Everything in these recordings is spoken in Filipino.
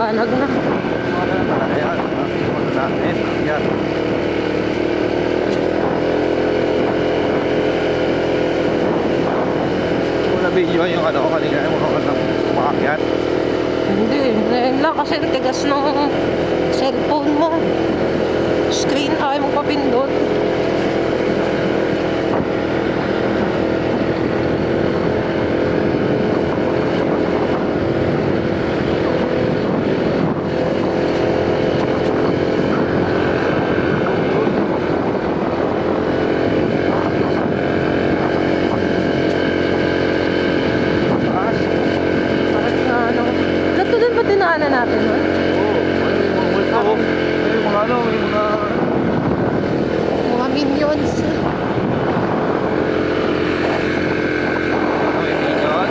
maliwanag na. Wala na pala. Ayan. Wala natin. Ayan. Wala video yung ano kanina. Yung mga umakyat. Hindi, ngayon lang kasi ang tigas ng cellphone mo. Screen ayaw mo papindot. Parang nga ano. Lato din ba dinaanan natin, no? Oo. May mga ano. May mga... Mga minions. May minyon.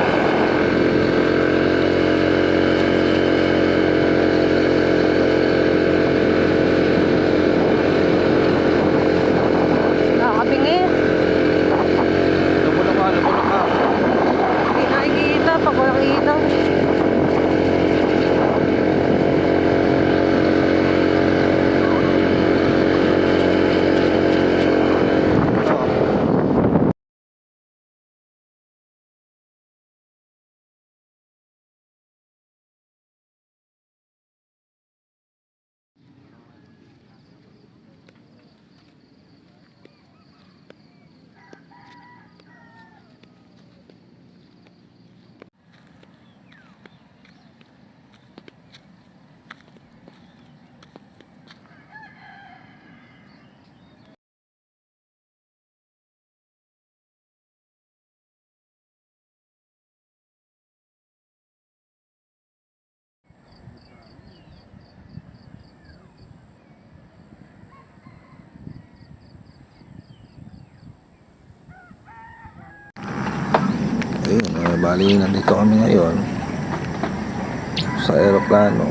Nakakabingi. Lumulok ka. Lumulok ka. Hindi nakikita pag walang ilaw. Ayun, bali nandito kami ngayon sa aeroplano.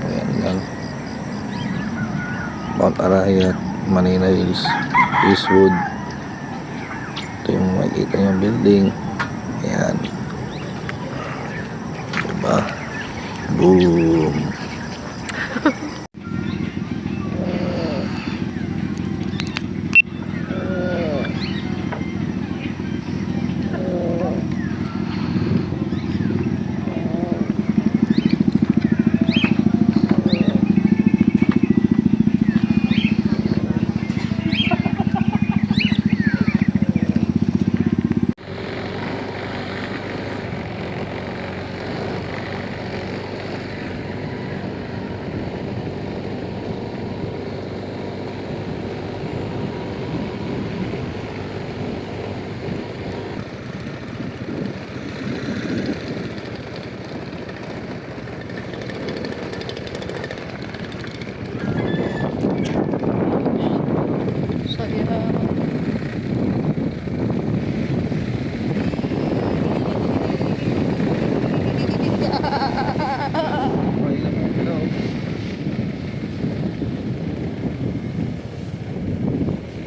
Ayan, yan. Mount Arayat, Manila Hills, Eastwood. Ito yung makikita yung building. Ayan. Diba? Boom!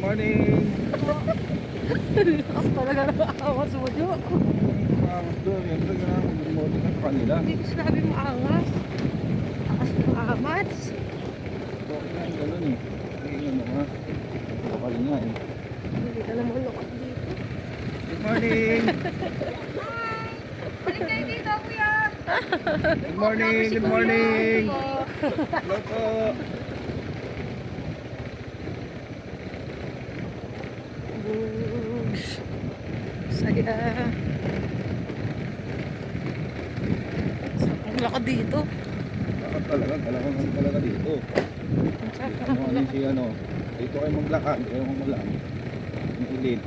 Morning! Lakas talaga nakakawas mo, Jo. Doon, yan talaga na mag-morning na sa kanila. Hindi ko sinabi mo angas. Lakas mo amats. Okay na yung gano'n eh. Hindi mo nga. Bakal nga eh. Hindi ka naman lokat dito. Good morning! Balik kayo dito, kuya! Good morning! Good morning! Hello po! Bugs. Saya. Ang lakad dito. Lakad talaga, kailangan talaga dito. Ano si ano, dito kayo maglakad, kayo maglakad. Ang ilid.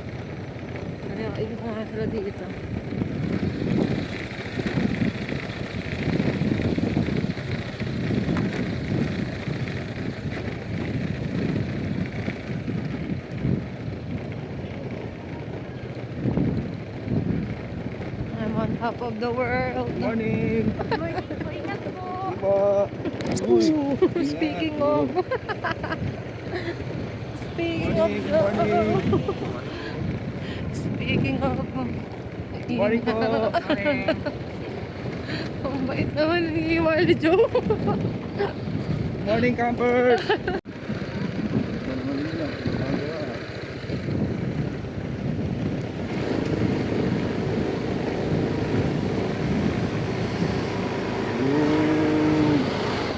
Ano yung ikot nga sila dito. I'm on top of the world. Good morning! Ingat po! Po! Ooh, speaking of. Speaking of. Morning, good morning. Speaking of... Morning po. Ang bait naman ni Marley Joe. Morning campers. Ito naman nila.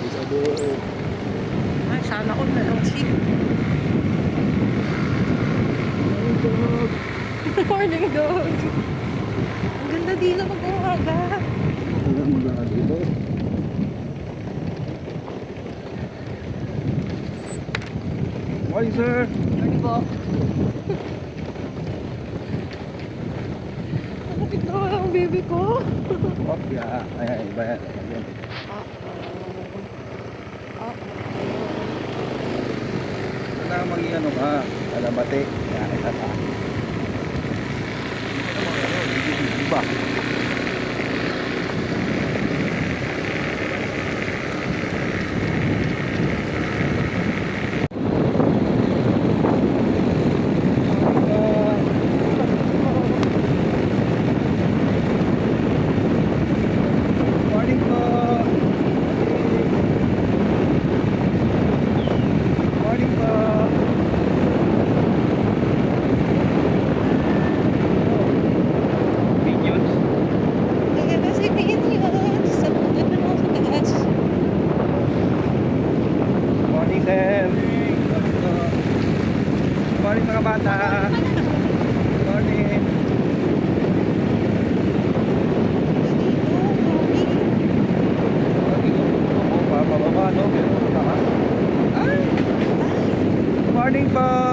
Isa doon. Ay, sana all na lang si. Morning dog. Ang ganda dito pag umaga. Walang maglakad dito. Morning sir. Morning po. Nakapit na wala ang baby ko. Oh, yeah. Ay, iba yan. Ayan. Kailangan maging ano ka, alabate. Kaya isa pa. Iba. Morning po. Morning po. Minions. Kaya kasi Pilipinas. Sa puto na ako sa tagas. Morning sir. Morning mga bata. Morning. Pababa no, pero mataas. Ay! Morning po.